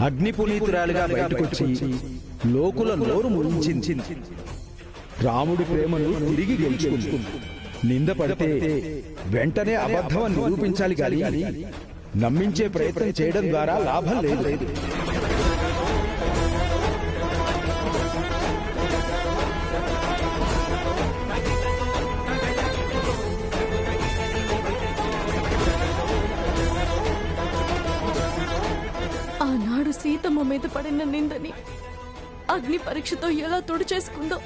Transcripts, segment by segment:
అగ్నిపునీతురాలుగా బయటకొచ్చి లోకుల నోరు ముయించింది. రాముడి ప్రేమను తిరిగి గెలుచుకుంది. నింద పడితే వెంటనే అబద్ధం నిరూపించాలి గాని నమ్మించే ప్రయత్నం చేయడం ద్వారా లాభం లేదు. ఆనాడు సీతమ్మ మీద పడిన నిందని అగ్ని పరీక్షతో ఎలా తోడు చేసుకుందో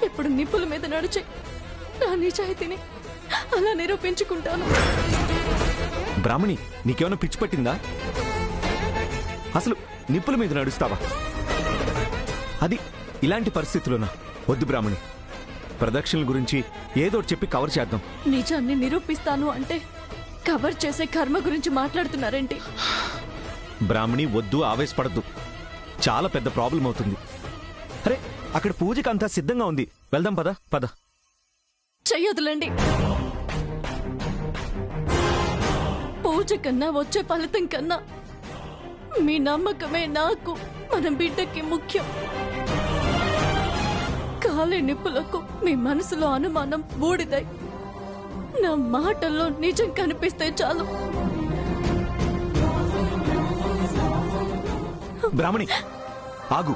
ఇప్పుడు నిప్పుల మీద నడిచే నా నిజాయితీని అలా నిరూపించుకుంటాను. బ్రాహ్మణి, నీకేమైనా పిచ్చి పట్టిందా? అసలు నిప్పుల మీద నడుస్తావా? అది ఇలాంటి పరిస్థితుల్లోనా? వద్దు బ్రాహ్మణి, ప్రదక్షిణల గురించి ఏదో చెప్పి కవర్ చేద్దాం. నిజాన్ని నిరూపిస్తాను అంటే కవర్ చేసే కర్మ గురించి మాట్లాడుతున్నారేంటి? బ్రాహ్మణి, వద్దు, ఆవేశపడద్దు. చాలా పెద్ద ప్రాబ్లం అవుతుంది. అరే, అక్కడ పూజకి అంతా సిద్ధంగా ఉంది, వెళ్దాం పద పద. చెయ్యొద్దులండి. పూజ కన్నా వచ్చే ఫలితం కన్నా మీ నమ్మకమే నాకు, మన బిడ్డకి ముఖ్యం. కాలే నిప్పులకు మీ మనసులో అనుమానం బూడిదై నా మాటల్లో నిజం కనిపిస్తే చాలు. బ్రాహ్మణి, ఆగు,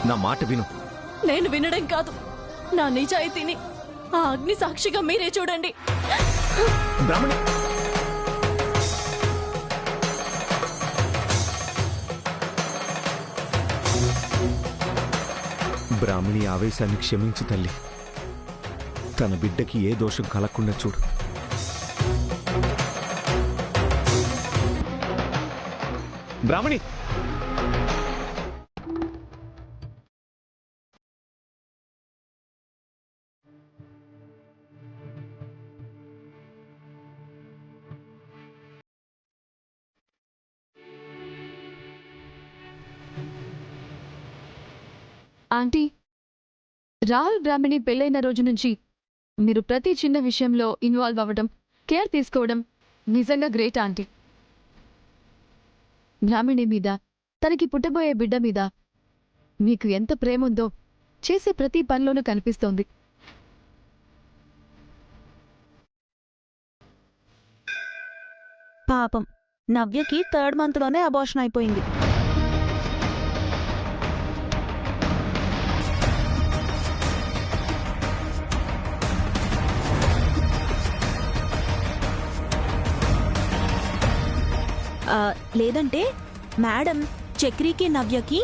నా మాట విను. నేను వినడం కాదు, నా నిజాయితీని ఆ అగ్ని సాక్షిగా మీరే చూడండి. బ్రాహ్మణి, బ్రాహ్మణి ఆవేశాన్ని క్షమించు తల్లి. తన బిడ్డకి ఏ దోషం కలగకుండా చూడు. బ్రాహ్మణి, ఆంటీ, రాహుల్ బ్రాహ్మణి పెళ్ళైన రోజు నుంచి మీరు ప్రతి చిన్న విషయంలో ఇన్వాల్వ్ అవ్వడం, కేర్ తీసుకోవడం నిజంగా గ్రేట్ ఆంటీ. బ్రాహ్మణి మీద, తనకి పుట్టబోయే బిడ్డ మీద మీకు ఎంత ప్రేమ ఉందో చేసే ప్రతి పనిలోనూ కనిపిస్తోంది. పాపం నవ్యకి 3rd మంత్లోనే అబార్షన్ అయిపోయింది. లేదంటే మేడం చక్రికి నవ్యకి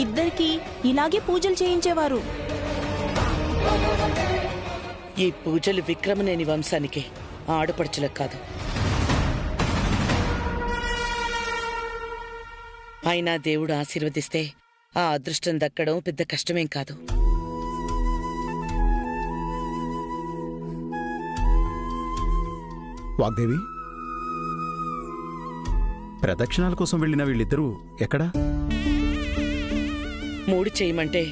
ఇద్దరికి ఇలాగే పూజలు చేయించేవారు. ఈ పూజలు విక్రమనేని వంశానికి, ఆడపడుచులకు కాదు. అయినా దేవుడు ఆశీర్వదిస్తే ఆ అదృష్టం దక్కడం పెద్ద కష్టమేం కాదు. వాగ్దేవి, ప్రదక్షిణాల కోసం వెళ్ళిన వీళ్ళిద్దరూ ఎక్కడా? 3 చేయమంటే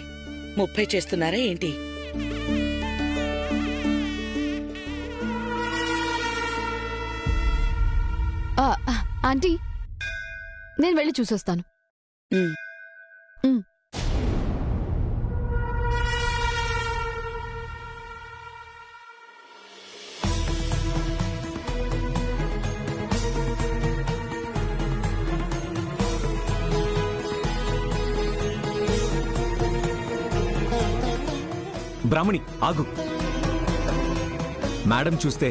30 చేస్తున్నారా ఏంటి? ఆంటీ, నేను వెళ్ళి చూసొస్తాను. బ్రాహ్మణి, ఆగు. మేడం చూస్తే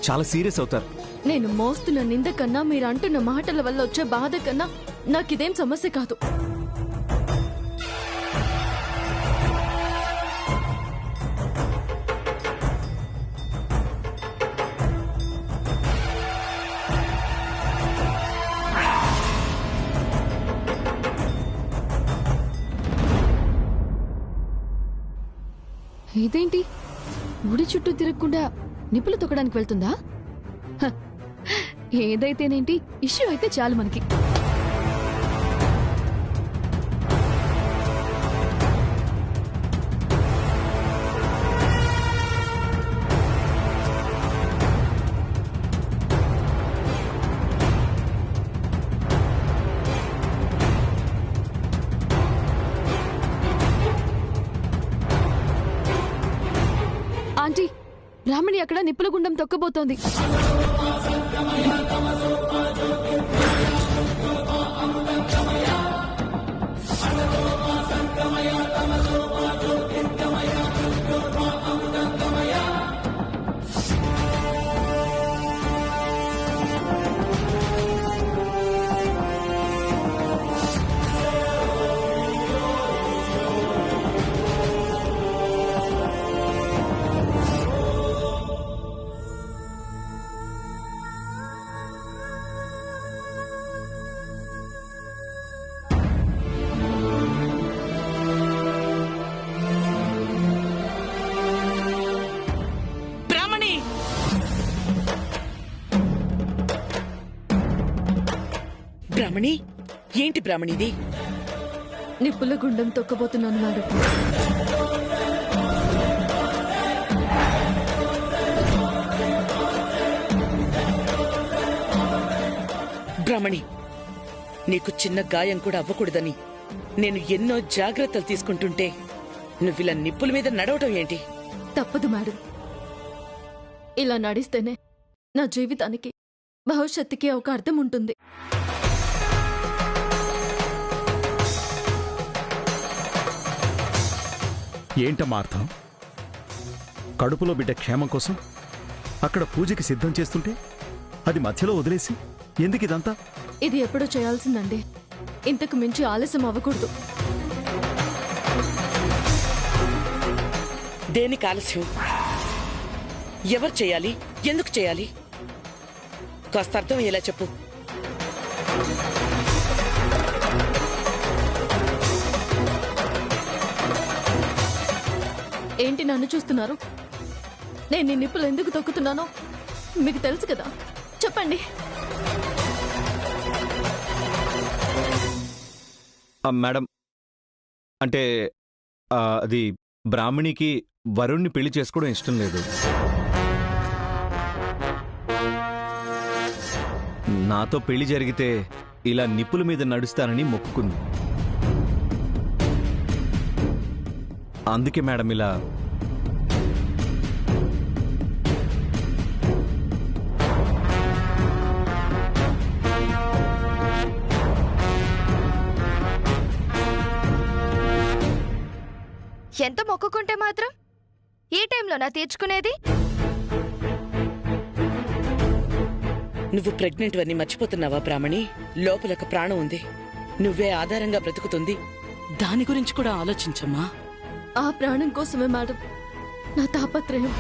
చాలా సీరియస్ అవుతారు. నేను మోస్తున్న నింద కన్నా మీరు అంటున్న మాటల వల్ల వచ్చే బాధ కన్నా నాకిదేం సమస్య కాదు. ఇదేంటి, గుడి చుట్టూ తిరగకుండా నిప్పులు తొక్కడానికి వెళ్తుందా? ఏదైతేనేంటి, ఇష్యూ అయితే చాలు మనకి. బ్రాహ్మణి అక్కడ నిప్పుల గుండం తొక్కబోతోంది. బ్రాహ్మణి, బ్రాహ్మణి, ఏంటి బ్రాహ్మణిది? నిప్పుల గుండం తొక్కబోతున్నాను మేడం. బ్రాహ్మణి, నీకు చిన్న గాయం కూడా అవ్వకూడదని నేను ఎన్నో జాగ్రత్తలు తీసుకుంటుంటే నువ్విలా నిప్పుల మీద నడవటం ఏంటి? తప్పదు మేడం. ఇలా నడిస్తేనే నా జీవితానికి, భవిష్యత్తుకి ఒక అర్థం ఉంటుంది. ఏంటమ్మా అర్థం? కడుపులో బిడ్డ క్షేమం కోసం అక్కడ పూజకి సిద్ధం చేస్తుంటే అది మధ్యలో వదిలేసి ఎందుకు ఇదంతా? ఇది ఎప్పుడో చేయాల్సిందండి. ఇంతకు మించి ఆలస్యం అవ్వకూడదు. దేనికి ఆలస్యం? ఎవరు చేయాలి? ఎందుకు చేయాలి? కాస్త అర్థమయ్యేలా చెప్పు. ఏంటి నన్ను చూస్తున్నారు? నేను ఈ నిప్పులు ఎందుకు తొక్కుతున్నానో మీకు తెలుసు కదా, చెప్పండి. మేడం, అంటే అది బ్రాహ్మణికి వరుణ్ణి పెళ్లి చేసుకోవడం ఇష్టం లేదు. నాతో పెళ్లి జరిగితే ఇలా నిప్పుల మీద నడుస్తానని మొక్కుకుంది. అందుకే మేడం ఇలా. ఎంత మొక్కుకుంటే మాత్రం ఈ టైంలోనా తీర్చుకునేది? నువ్వు ప్రెగ్నెంట్ అని మర్చిపోతున్నావా బ్రాహ్మణి? లోపల ఒక ప్రాణం ఉంది. నువ్వే ఆధారంగా బ్రతుకుతుంది. దాని గురించి కూడా ఆలోచించమ్మా. ఆ ప్రాణం కోసమే మేడం నా తాపత్రయం.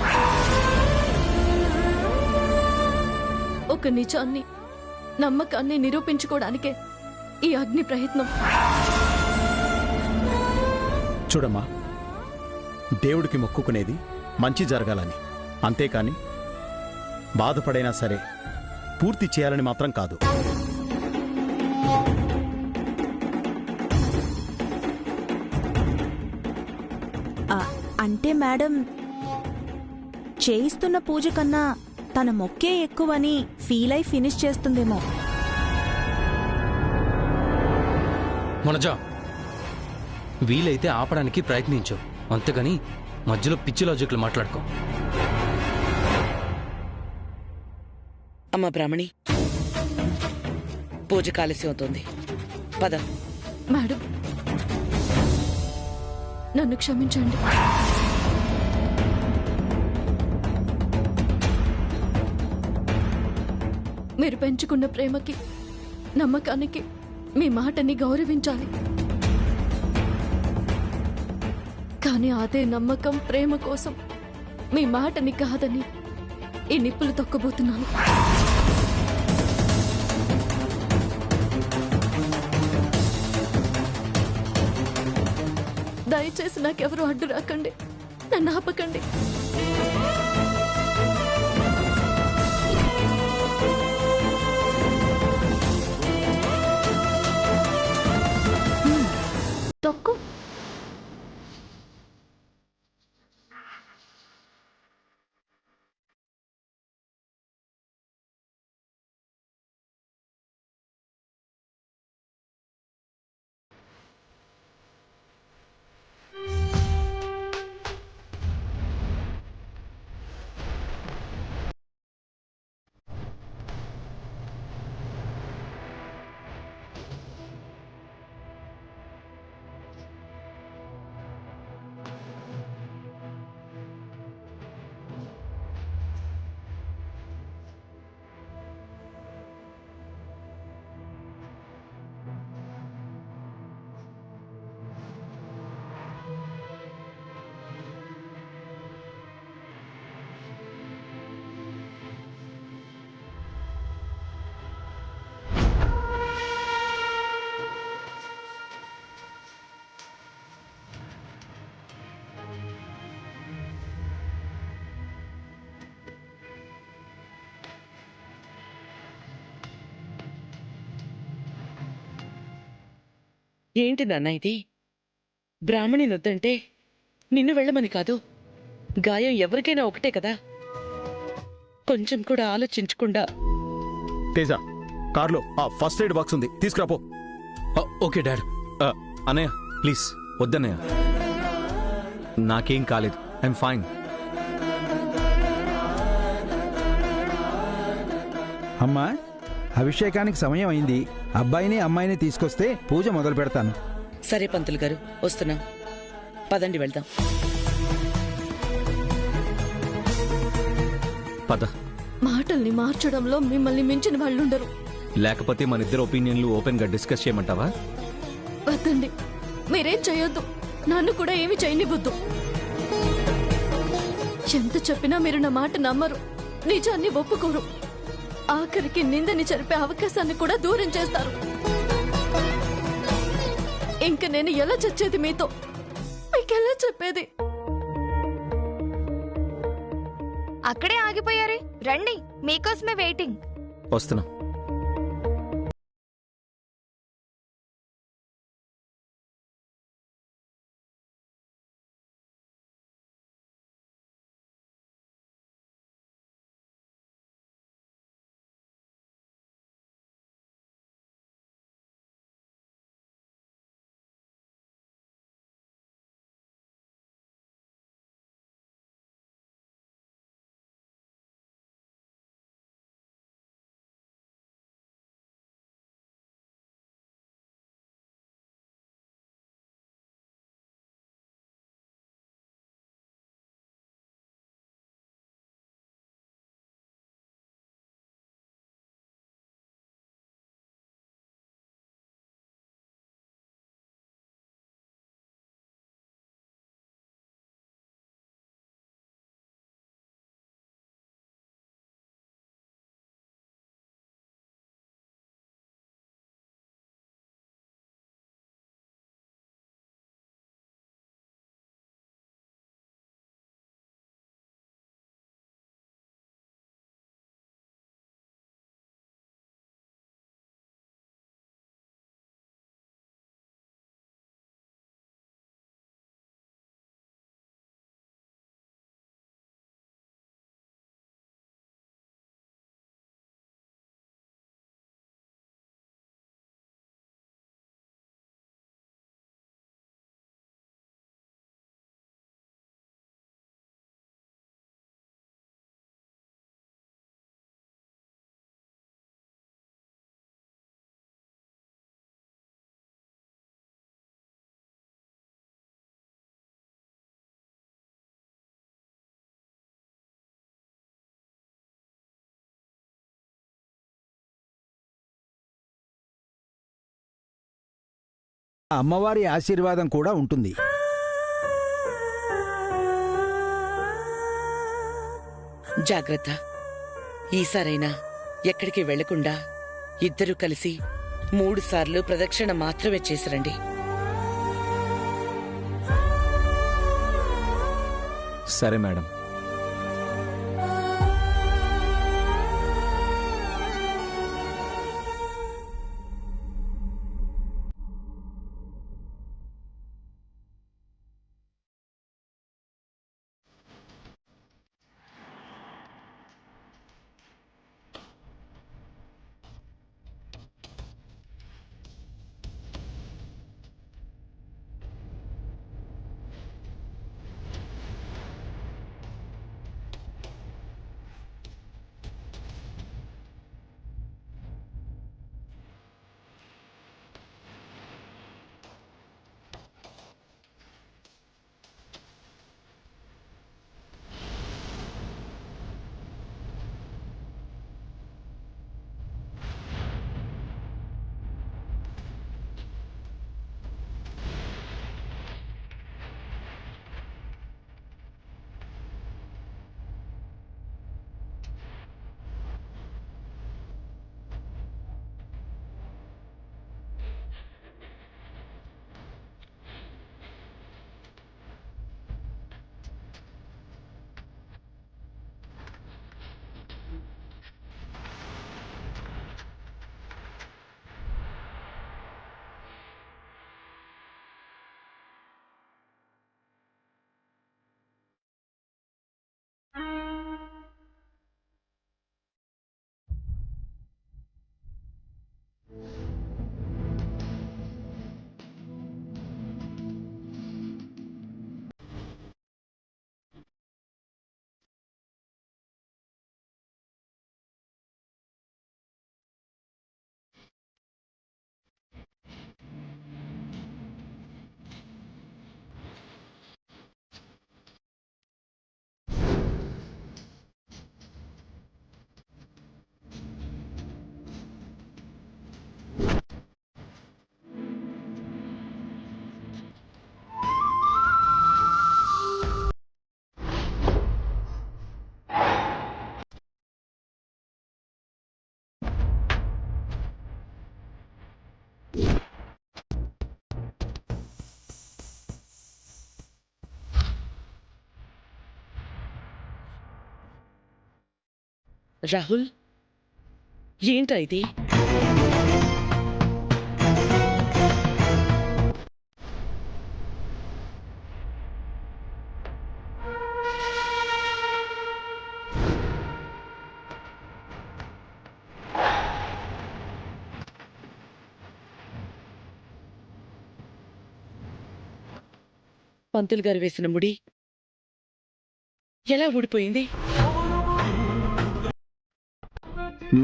ఒక నిజాన్ని, నమ్మకాన్ని నిరూపించుకోవడానికే ఈ అగ్ని ప్రయత్నం. చూడమ్మా, దేవుడికి మొక్కుకునేది మంచి జరగాలని, అంతేకాని బాధపడైనా సరే పూర్తి చేయాలని మాత్రం కాదు. అంటే మేడం, చేయిస్తున్న పూజ కన్నా తన మొక్కే ఎక్కువని ఫీల్ అయి ఫినిష్ చేస్తుందేమో. మనజ, వీలైతే ఆపడానికి ప్రయత్నించు, అంతేగాని మధ్యలో పిచ్చి లాజిక్లు మాట్లాడుకో. అమ్మా బ్రాహ్మణి, పూజ ఆలస్యం అవుతోంది, పద. మేడం, నన్ను క్షమించండి. మీరు పెంచుకున్న ప్రేమకి, నమ్మకానికి మీ మాటని గౌరవించాలి. కానీ అదే నమ్మకం, ప్రేమ కోసం మీ మాటని కాదని ఈ నిప్పులు తొక్కబోతున్నాను. దయచేసి నాకెవరూ అడ్డు రాకండి, నన్ను ఆపకండి. తొక్కు. ఏంటి నాన్న ఇది? బ్రాహ్మణి నొద్దంటే నిన్ను వెళ్ళమని కాదు, గాయం ఎవరికైనా ఒకటే కదా. కొంచెం కూడా ఆలోచించకుండా. తేజ, కార్లో ఆ ఫస్ట్ ఎయిడ్ బాక్స్ ఉంది, తీసుకురాపో. Okay dad. అన్నయ్య ప్లీజ్ వద్దన్నయ్య, నాకేం కాలేదు, ఐఎమ్ ఫైన్. అమ్మా, అభిషేకానికి సమయం అయింది. అబ్బాయిని అమ్మాయిని తీసుకొస్తే పూజ మొదలు పెడతాను. సరే పంతులు గారు, వస్తున్నాం. పదండి వెళ్దాం. పద. మాటల్ని మార్చడంలో మిమ్మల్ని మించిన వాళ్ళుండరు. లేకపోతే మన ఇద్దరు ఒపీనియన్లు ఓపెన్ గా డిస్కస్ చేయమంటావా? వద్దండి, మీరేం చేయొద్దు, నన్ను కూడా ఏమి చేయనివ్వద్దు. ఎంత చెప్పినా మీరు నా మాట నమ్మరు, నిజాన్ని ఒప్పుకోరు. ఆఖరికి నిందని చెరిపే అవకాశాన్ని కూడా దూరం చేస్తారు. ఇంక నేను ఎలా చచ్చేది మీతో? మీకెలా చెప్పేది? అక్కడే ఆగిపోయారే, రండి, మీకోసమే వెయిటింగ్. వస్తున్నా. అమ్మవారి ఆశీర్వాదం కూడా ఉంటుంది. జాగ్రత్త. ఈసారైనా ఎక్కడికి వెళ్లకుండా ఇద్దరూ కలిసి 3 సార్లు ప్రదక్షిణ మాత్రమే చేసిరండి. సరే మేడం. రాహుల్, ఏంటా ఇది? పంతులు గారు వేసిన ముడి ఎలా ఊడిపోయింది?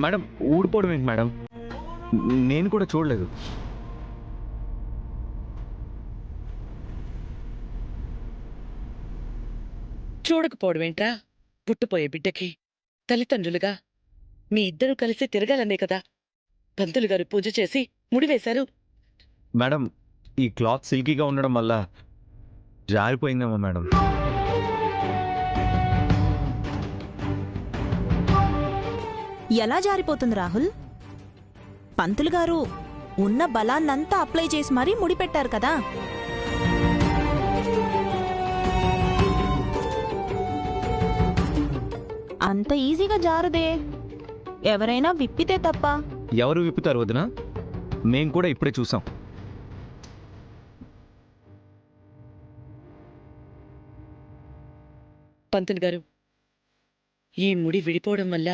మేడం, ఊడిపోవడం ఏంటి మేడం? నేను కూడా చూడలేదు. చూడకపోవడం ఏంట్రా? పుట్టుపోయే బిడ్డకి తల్లిదండ్రులుగా మీ ఇద్దరూ కలిసి తిరగాలనే కదా పంతులు గారు పూజ చేసి ముడివేశారు. మేడం, ఈ క్లాత్ సిల్కీగా ఉండడం వల్ల జారిపోయిందేమో మేడం. ఎలా జారిపోతుంది రాహుల్? పంతులు గారు ఉన్న బలాన్నంతా అప్లై చేసి మరీ ముడిపెట్టారు కదా. అంత ఈజీగా జారుదే, ఎవరైనా విప్పితే తప్ప. ఎవరు విప్పుతారు వదినా? మేం కూడా ఇప్పుడే చూసాం. పంతులు గారు, ఈ ముడి విడిపోవడం వల్ల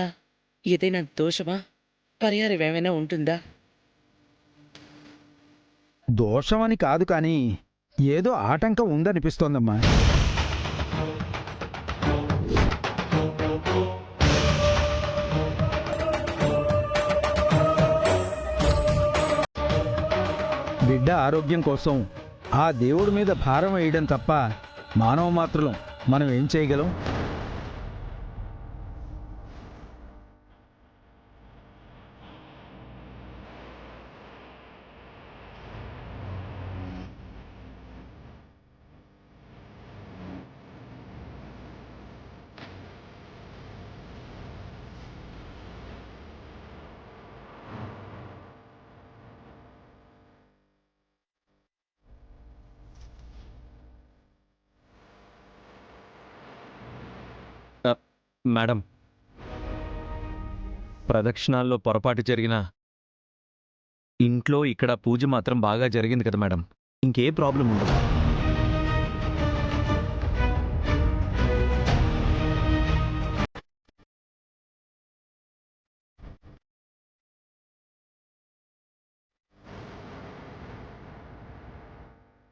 ఏదైనా దోషమా, పరిహారం ఏమైనా ఉంటుందా? దోషమని కాదు, కానీ ఏదో ఆటంకం ఉందనిపిస్తోందమ్మా. బిడ్డ ఆరోగ్యం కోసం ఆ దేవుడి మీద భారం వేయడం తప్ప మానవ మాత్రం మనం ఏం చేయగలం? మేడం, ప్రదక్షిణాల్లో పొరపాటు జరిగిన ఇంట్లో ఇక్కడ పూజ మాత్రం బాగా జరిగింది కదా మేడం. ఇంకే ప్రాబ్లం ఉండదు.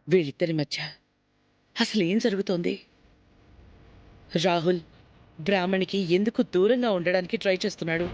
వీళ్ళిద్దరి మధ్య అసలు ఏం జరుగుతోంది? రాహుల్ బ్రాహ్మణికి ఎందుకు దూరంగా ఉండడానికి ట్రై చేస్తున్నాడు?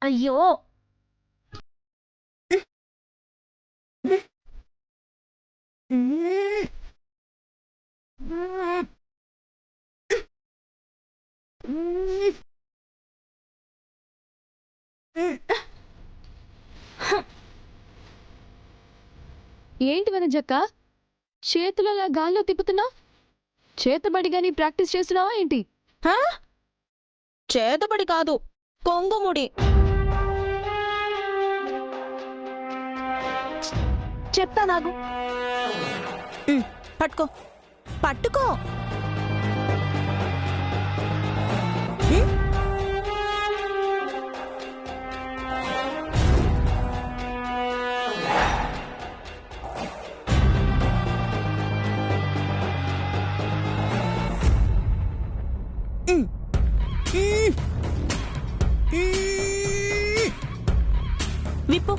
అయ్యో, ఏంటి వనజక్క, చేతులు అలా గాల్లో తిప్పుతున్నావు? చేతబడిగాని ప్రాక్టీస్ చేస్తున్నావా ఏంటి? చేతబడి కాదు, కొంగుముడి. చెప్తా నాకు. పట్టుకో పట్టుకో. విప్పు.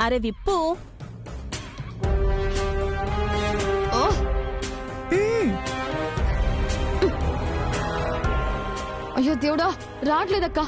అరే విప్పు. అయ్యో దేవుడా, రావట్లేదక్క.